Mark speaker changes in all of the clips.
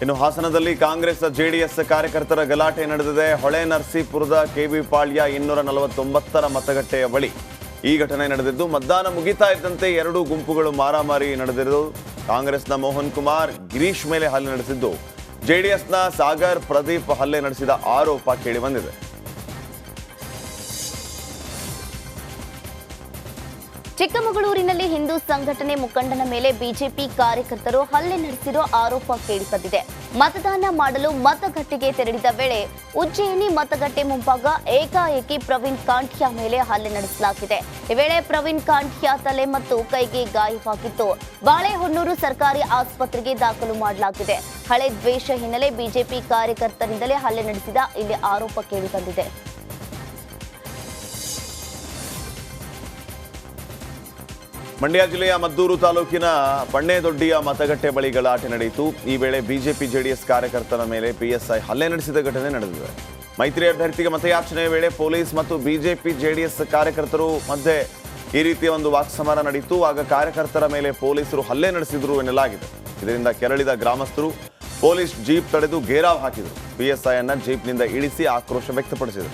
Speaker 1: ಇನ್ನು ಹಾಸನದಲ್ಲಿ ಕಾಂಗ್ರೆಸ್ ಜೆಡಿಎಸ್ ಕಾರ್ಯಕರ್ತರ ಗಲಾಟೆ ನಡೆದಿದೆ. ಹೊಳೆ ನರಸೀಪುರದ ಕೆವಿ ಪಾಳ್ಯ 249ರ ಮತಗಟ್ಟೆಯ ಬಳಿ ಈ ಘಟನೆ ನಡೆದಿದ್ದು, ಮತದಾನ ಮುಗಿತಾ ಇದ್ದಂತೆ ಎರಡು ಗುಂಪುಗಳು ಮಾರಾಮಾರಿ ನಡೆದಿದ್ದು, ಕಾಂಗ್ರೆಸ್ನ ಮೋಹನ್ ಕುಮಾರ್ ಗಿರೀಶ್ ಮೇಲೆ ಹಲ್ಲೆ ನಡೆಸಿದ್ದು, ಜೆಡಿಎಸ್ನ ಸಾಗರ್ ಪ್ರದೀಪ್ ಹಲ್ಲೆ ನಡೆಸಿದ ಆರೋಪ ಕೇಳಿಬಂದಿದೆ.
Speaker 2: ಚಿಕ್ಕಮಗಳೂರಿನಲ್ಲಿ ಹಿಂದೂ ಸಂಘಟನೆ ಮುಖಂಡನ ಮೇಲೆ ಬಿಜೆಪಿ ಕಾರ್ಯಕರ್ತರು ಹಲ್ಲೆ ನಡೆಸಿರೋ ಆರೋಪ ಕೇಳಿಬಂದಿದೆ. ಮತದಾನ ಮಾಡಲು ಮತಗಟ್ಟೆಗೆ ತೆರಳಿದ ವೇಳೆ ಉಜ್ಜಯಿನಿ ಮತಗಟ್ಟೆ ಮುಂಭಾಗ ಏಕಾಏಕಿ ಪ್ರವೀಣ್ ಕಾಂಠ್ಯಾ ಮೇಲೆ ಹಲ್ಲೆ ನಡೆಸಲಾಗಿದೆ. ಈ ವೇಳೆ ಪ್ರವೀಣ್ ಕಾಂಠ್ಯಾ ತಲೆ ಮತ್ತು ಕೈಗೆ ಗಾಯವಾಗಿತ್ತು. ಬಾಳೆಹೊನ್ನೂರು ಸರ್ಕಾರಿ ಆಸ್ಪತ್ರೆಗೆ ದಾಖಲು ಮಾಡಲಾಗಿದೆ. ಹಳೆ ದ್ವೇಷ ಹಿನ್ನೆಲೆ ಬಿಜೆಪಿ ಕಾರ್ಯಕರ್ತರಿಂದಲೇ ಹಲ್ಲೆ ನಡೆಸಿದ ಇಲ್ಲಿ ಆರೋಪ ಕೇಳಿಬಂದಿದೆ.
Speaker 1: ಮಂಡ್ಯ ಜಿಲ್ಲೆಯ ಮದ್ದೂರು ತಾಲೂಕಿನ ಪಣ್ಣೆದೊಡ್ಡಿಯ ಮತಗಟ್ಟೆ ಬಳಿ ಗಲಾಟೆ ನಡೆಯಿತು. ಈ ವೇಳೆ ಬಿಜೆಪಿ ಜೆಡಿಎಸ್ ಕಾರ್ಯಕರ್ತರ ಮೇಲೆ ಪಿಎಸ್ಐ ಹಲ್ಲೆ ನಡೆಸಿದ ಘಟನೆ ನಡೆದಿದೆ. ಮೈತ್ರಿ ಅಭ್ಯರ್ಥಿಗೆ ಮತಯಾಚನೆ ವೇಳೆ ಪೊಲೀಸ್ ಮತ್ತು ಬಿಜೆಪಿ ಜೆಡಿಎಸ್ ಕಾರ್ಯಕರ್ತರು ಮಧ್ಯೆ ಈ ರೀತಿಯ ಒಂದು ವಾಕ್ಸಮರ ನಡೆಯಿತು. ಆಗ ಕಾರ್ಯಕರ್ತರ ಮೇಲೆ ಪೊಲೀಸರು ಹಲ್ಲೆ ನಡೆಸಿದ್ರು ಎನ್ನಲಾಗಿದೆ. ಇದರಿಂದ ಕೆರಳಿದ ಗ್ರಾಮಸ್ಥರು ಪೊಲೀಸ್ ಜೀಪ್ ತಡೆದು ಘೇರಾವ್ ಹಾಕಿದರು. ಪಿಎಸ್ಐ ಅನ್ನ ಜೀಪ್ನಿಂದ ಇಳಿಸಿ ಆಕ್ರೋಶ ವ್ಯಕ್ತಪಡಿಸಿದರು.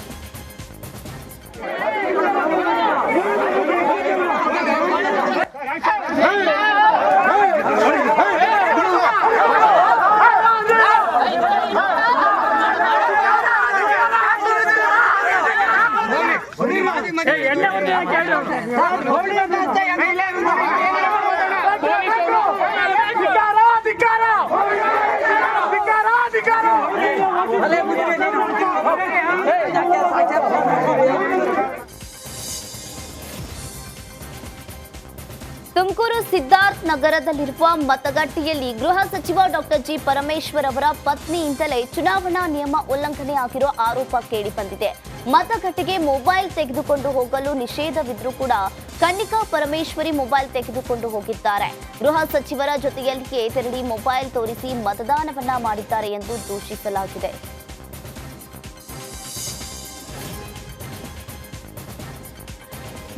Speaker 2: ತುಮಕೂರು ಸಿದ್ಧಾರ್ಥ್ ನಗರದಲ್ಲಿರುವ ಮತಗಟ್ಟೆಯಲ್ಲಿ ಗೃಹ ಸಚಿವ ಡಾಕ್ಟರ್ ಜಿ ಪರಮೇಶ್ವರ್ ಅವರ ಪತ್ನಿಯಿಂದಲೇ ಚುನಾವಣಾ ನಿಯಮ ಉಲ್ಲಂಘನೆ ಆಗಿರೋ ಆರೋಪ ಕೇಳಿಬಂದಿದೆ. ಮತಗಟ್ಟೆಗೆ ಮೊಬೈಲ್ ತೆಗೆದುಕೊಂಡು ಹೋಗಲು ನಿಷೇಧವಿದ್ರೂ ಕೂಡ ಕನ್ನಿಕಾ ಪರಮೇಶ್ವರಿ ಮೊಬೈಲ್ ತೆಗೆದುಕೊಂಡು ಹೋಗಿದ್ದಾರೆ. ಗೃಹ ಸಚಿವರ ಜೊತೆಯಲ್ಲಿಯೇ ತೆರಳಿ ಮೊಬೈಲ್ ತೋರಿಸಿ ಮತದಾನವನ್ನ ಮಾಡಿದ್ದಾರೆ ಎಂದು ದೂಷಿಸಲಾಗಿದೆ.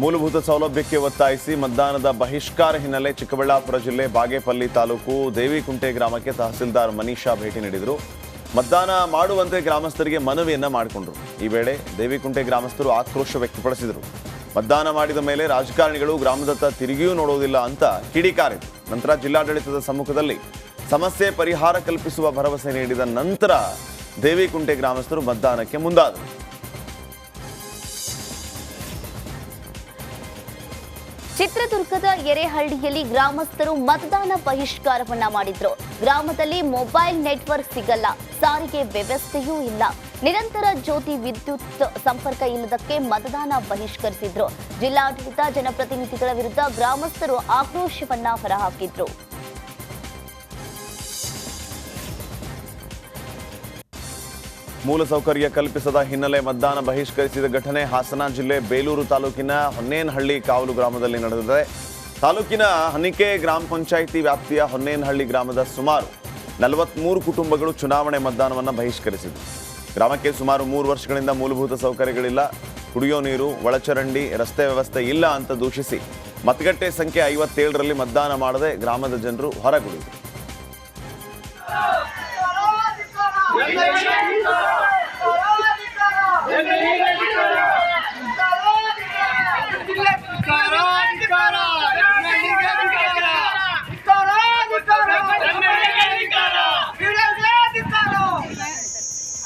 Speaker 1: ಮೂಲಭೂತ ಸೌಲಭ್ಯಕ್ಕೆ ಒತ್ತಾಯಿಸಿ ಮತದಾನದ ಬಹಿಷ್ಕಾರ ಹಿನ್ನೆಲೆ ಚಿಕ್ಕಬಳ್ಳಾಪುರ ಜಿಲ್ಲೆ ಬಾಗೇಪಲ್ಲಿ ತಾಲೂಕು ದೇವಿಕುಂಟೆ ಗ್ರಾಮಕ್ಕೆ ತಹಸೀಲ್ದಾರ್ ಮನೀಷಾ ಭೇಟಿ ನೀಡಿದರು. ಮತದಾನ ಮಾಡುವಂತೆ ಗ್ರಾಮಸ್ಥರಿಗೆ ಮನವಿಯನ್ನ ಮಾಡಿಕೊಂಡರು. ಈ ವೇಳೆ ದೇವಿಕುಂಟೆ ಗ್ರಾಮಸ್ಥರು ಆಕ್ರೋಶ ವ್ಯಕ್ತಪಡಿಸಿದರು. ಮತದಾನ ಮಾಡಿದ ಮೇಲೆ ರಾಜಕಾರಣಿಗಳು ಗ್ರಾಮದತ್ತ ತಿರುಗಿಯೂ ನೋಡುವುದಿಲ್ಲ ಅಂತ ಕಿಡಿಕಾರಿದರು. ನಂತರ ಜಿಲ್ಲಾಡಳಿತದ ಸಮ್ಮುಖದಲ್ಲಿ ಸಮಸ್ಯೆ ಪರಿಹಾರ ಕಲ್ಪಿಸುವ ಭರವಸೆ ನೀಡಿದ ನಂತರ ದೇವಿಕುಂಟೆ ಗ್ರಾಮಸ್ಥರು ಮತದಾನಕ್ಕೆ ಮುಂದಾದರು.
Speaker 2: ಚಿತ್ರದುರ್ಗದ ಎರೆಹಳ್ಳಿಯಲ್ಲಿ ಗ್ರಾಮಸ್ಥರು ಮತದಾನ ಬಹಿಷ್ಕಾರವನ್ನ ಮಾಡಿದ್ರು. ಗ್ರಾಮದಲ್ಲಿ ಮೊಬೈಲ್ ನೆಟ್ವರ್ಕ್ ಸಿಗಲ್ಲ, ಸಾರಿಗೆ ವ್ಯವಸ್ಥೆಯೂ ಇಲ್ಲ, ನಿರಂತರ ಜ್ಯೋತಿ ವಿದ್ಯುತ್ ಸಂಪರ್ಕ ಇಲ್ಲದಕ್ಕೆ ಮತದಾನ ಬಹಿಷ್ಕರಿಸಿದ್ರು. ಜಿಲ್ಲಾಡಳಿತ ಜನಪ್ರತಿನಿಧಿಗಳ ವಿರುದ್ಧ ಗ್ರಾಮಸ್ಥರು ಆಕ್ರೋಶವನ್ನ ಹೊರಹಾಕಿದ್ರು.
Speaker 1: ಮೂಲಸೌಕರ್ಯ ಕಲ್ಪಿಸದ ಹಿನ್ನೆಲೆ ಮತದಾನ ಬಹಿಷ್ಕರಿಸಿದ ಘಟನೆ ಹಾಸನ ಜಿಲ್ಲೆ ಬೇಲೂರು ತಾಲೂಕಿನ ಹೊನ್ನೇನಹಳ್ಳಿ ಕಾವಲು ಗ್ರಾಮದಲ್ಲಿ ನಡೆದಿದೆ. ತಾಲೂಕಿನ ಹನಿಕೆ ಗ್ರಾಮ ಪಂಚಾಯಿತಿ ವ್ಯಾಪ್ತಿಯ ಹೊನ್ನೇನಹಳ್ಳಿ ಗ್ರಾಮದ ಸುಮಾರು 43 ಕುಟುಂಬಗಳು ಚುನಾವಣೆ ಮತದಾನವನ್ನು ಬಹಿಷ್ಕರಿಸಿದರು. ಗ್ರಾಮಕ್ಕೆ ಸುಮಾರು 3 ವರ್ಷಗಳಿಂದ ಮೂಲಭೂತ ಸೌಕರ್ಯಗಳಿಲ್ಲ, ಕುಡಿಯೋ ನೀರು, ಒಳಚರಂಡಿ, ರಸ್ತೆ ವ್ಯವಸ್ಥೆ ಇಲ್ಲ ಅಂತ ದೂಷಿಸಿ ಮತಗಟ್ಟೆ ಸಂಖ್ಯೆ 57ರಲ್ಲಿ ಮತದಾನ ಮಾಡದೆ ಗ್ರಾಮದ ಜನರು ಹೊರಗುಳಿದರು.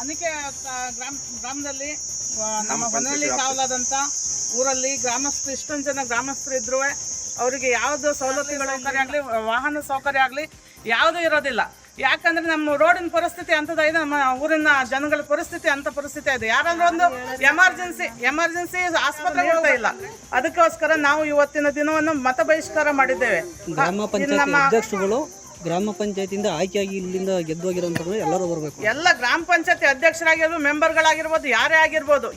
Speaker 3: ಅನಿಕೆ ಗ್ರಾಮದಲ್ಲಿ ನಮ್ಮ ಹೊನ್ನಳ್ಳಿ ಕಾವಲಾದಂಥ ಊರಲ್ಲಿ ಗ್ರಾಮಸ್ಥರು ಇಷ್ಟೊಂದು ಜನ ಗ್ರಾಮಸ್ಥರು ಇದ್ರು ಅವರಿಗೆ ಯಾವುದು ಸೌಲಭ್ಯಗಳ ಸೌಕರ್ಯ ಆಗಲಿ, ವಾಹನ ಸೌಕರ್ಯ ಆಗಲಿ ಯಾವುದೂ ಇರೋದಿಲ್ಲ. ಯಾಕಂದ್ರೆ ನಮ್ಮ ರೋಡಿನ ಪರಿಸ್ಥಿತಿ ಅಂತದ ಇದೆ, ನಮ್ಮ ಊರಿನ ಜನಗಳ ಪರಿಸ್ಥಿತಿ ಅಂತ ಪರಿಸ್ಥಿತಿ ಇದೆ. ಯಾರಾದ್ರೂ ಒಂದು ಎಮರ್ಜೆನ್ಸಿ ಆಸ್ಪತ್ರೆ ಹೋಗ್ತಾ ಇಲ್ಲ. ಅದಕ್ಕೋಸ್ಕರ ನಾವು ಇವತ್ತಿನ ದಿನವನ್ನು ಮತ ಬಹಿಷ್ಕಾರ ಮಾಡಿದ್ದೇವೆ.
Speaker 4: ಗ್ರಾಮ ಪಂಚಾಯತ್ ಅಧ್ಯಕ್ಷರುಗಳು ಗ್ರಾಮ ಪಂಚಾಯತಿಯಿಂದ ಆಯ್ಕೆಯಾಗಿ ಇಲ್ಲಿಂದ ಗೆದ್ದೋಗಿರೋಂಥವ್ರು ಎಲ್ಲರೂ ಬರಬೇಕು.
Speaker 3: ಎಲ್ಲ ಗ್ರಾಮ ಪಂಚಾಯತಿ ಅಧ್ಯಕ್ಷರಾಗಿರ್ಬೋದು, ಮೆಂಬರ್ಗಳಾಗಿರ್ಬೋದು, ಯಾರೇ ಆಗಿರ್ಬೋದು.